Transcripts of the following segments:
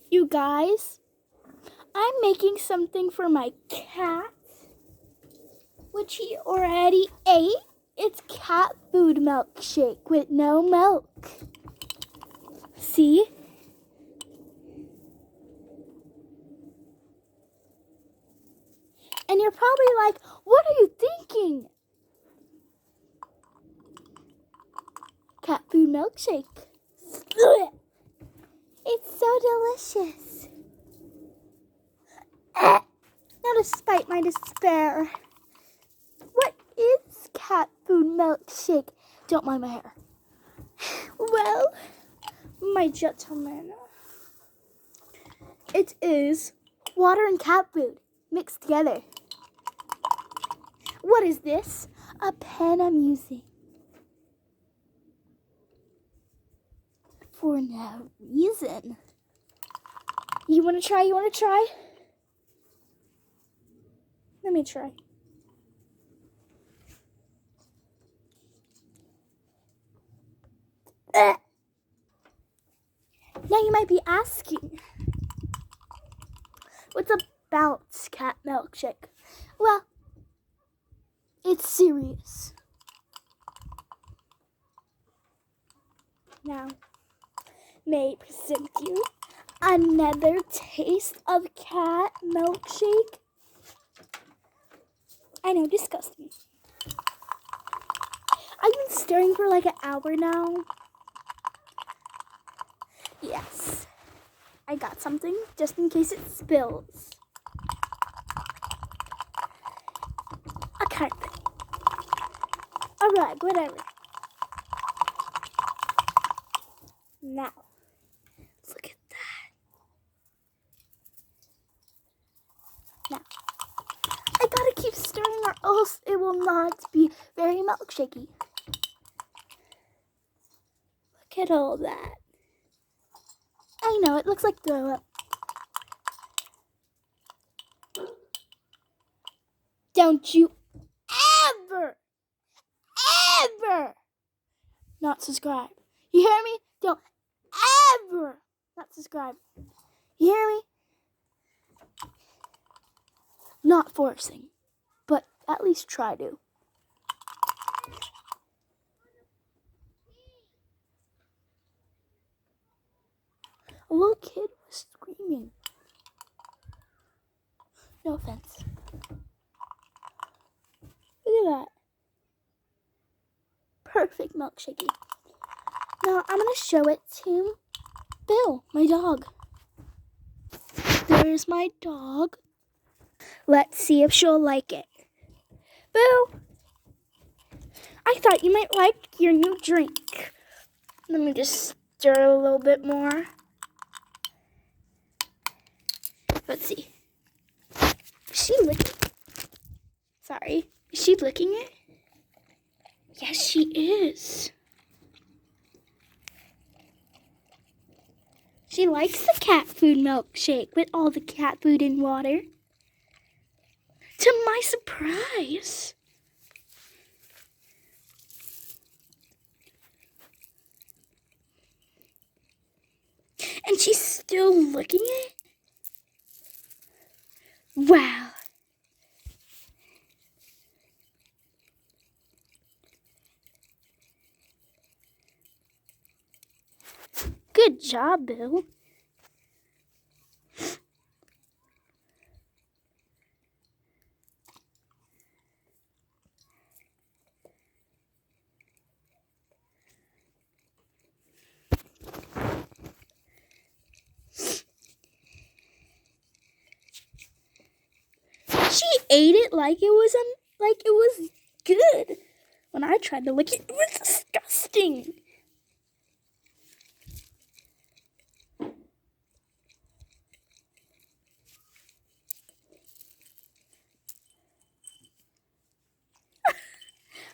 You guys, I'm making something for my cat, which he already ate. It's cat food milkshake with no milk. See? And you're probably like, what are you thinking? Cat food milkshake. It's so delicious. Now, despite my despair, what is cat food milkshake? Don't mind my hair. Well, my gentleman, it is water and cat food mixed together. What is this? A pen I'm using. For no reason. You wanna try? Let me try. Now you might be asking, what's about cat milkshake? Well, it's serious. Now, may I present you another taste of cat milkshake? I know, disgusting. I've been stirring for like an hour now. Yes, I got something just in case it spills. A carpet. A rug, whatever. Now, look at that. Now, I gotta keep stirring or else it will not be very milkshakey. Look at all that. I know, it looks like throw up. Don't you ever not subscribe. You hear me? Don't ever not subscribe. You hear me? Not forcing, but at least try to. A little kid was screaming. No offense. Look at that. Perfect milkshakey. Now I'm going to show it to Bill, my dog. There's my dog. Let's see if she'll like it. Boo! I thought you might like your new drink. Let me just stir a little bit more. Let's see. Is she licking? Sorry. Is she licking it? Yes, she is. She likes the cat food milkshake with all the cat food and water. To my surprise. And she's still licking it? Wow. Good job, Bill. She ate it like it was good. When I tried to lick it, it was disgusting.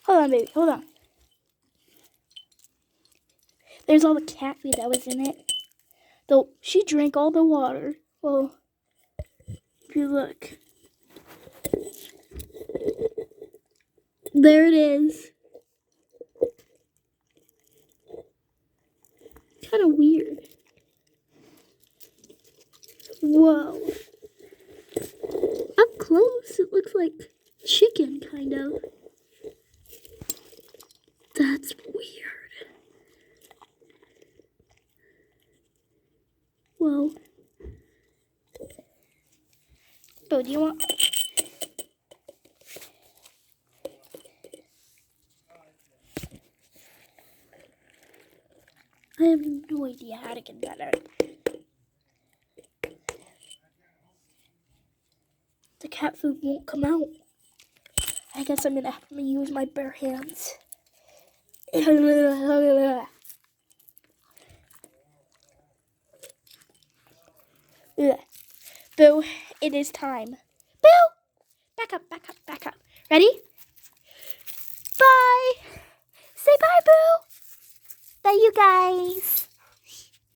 Hold on, baby. Hold on. There's all the cat food that was in it. Though she drank all the water. Well, if you look. There it is. Kind of weird. Whoa. Up close, it looks like chicken, kind of. That's weird. Whoa. Bo, do you want... I have no idea how to get that out. The cat food won't come out. I guess I'm gonna have to use my bare hands. Boo, it is time. Boo! Back up, back up, back up. Ready?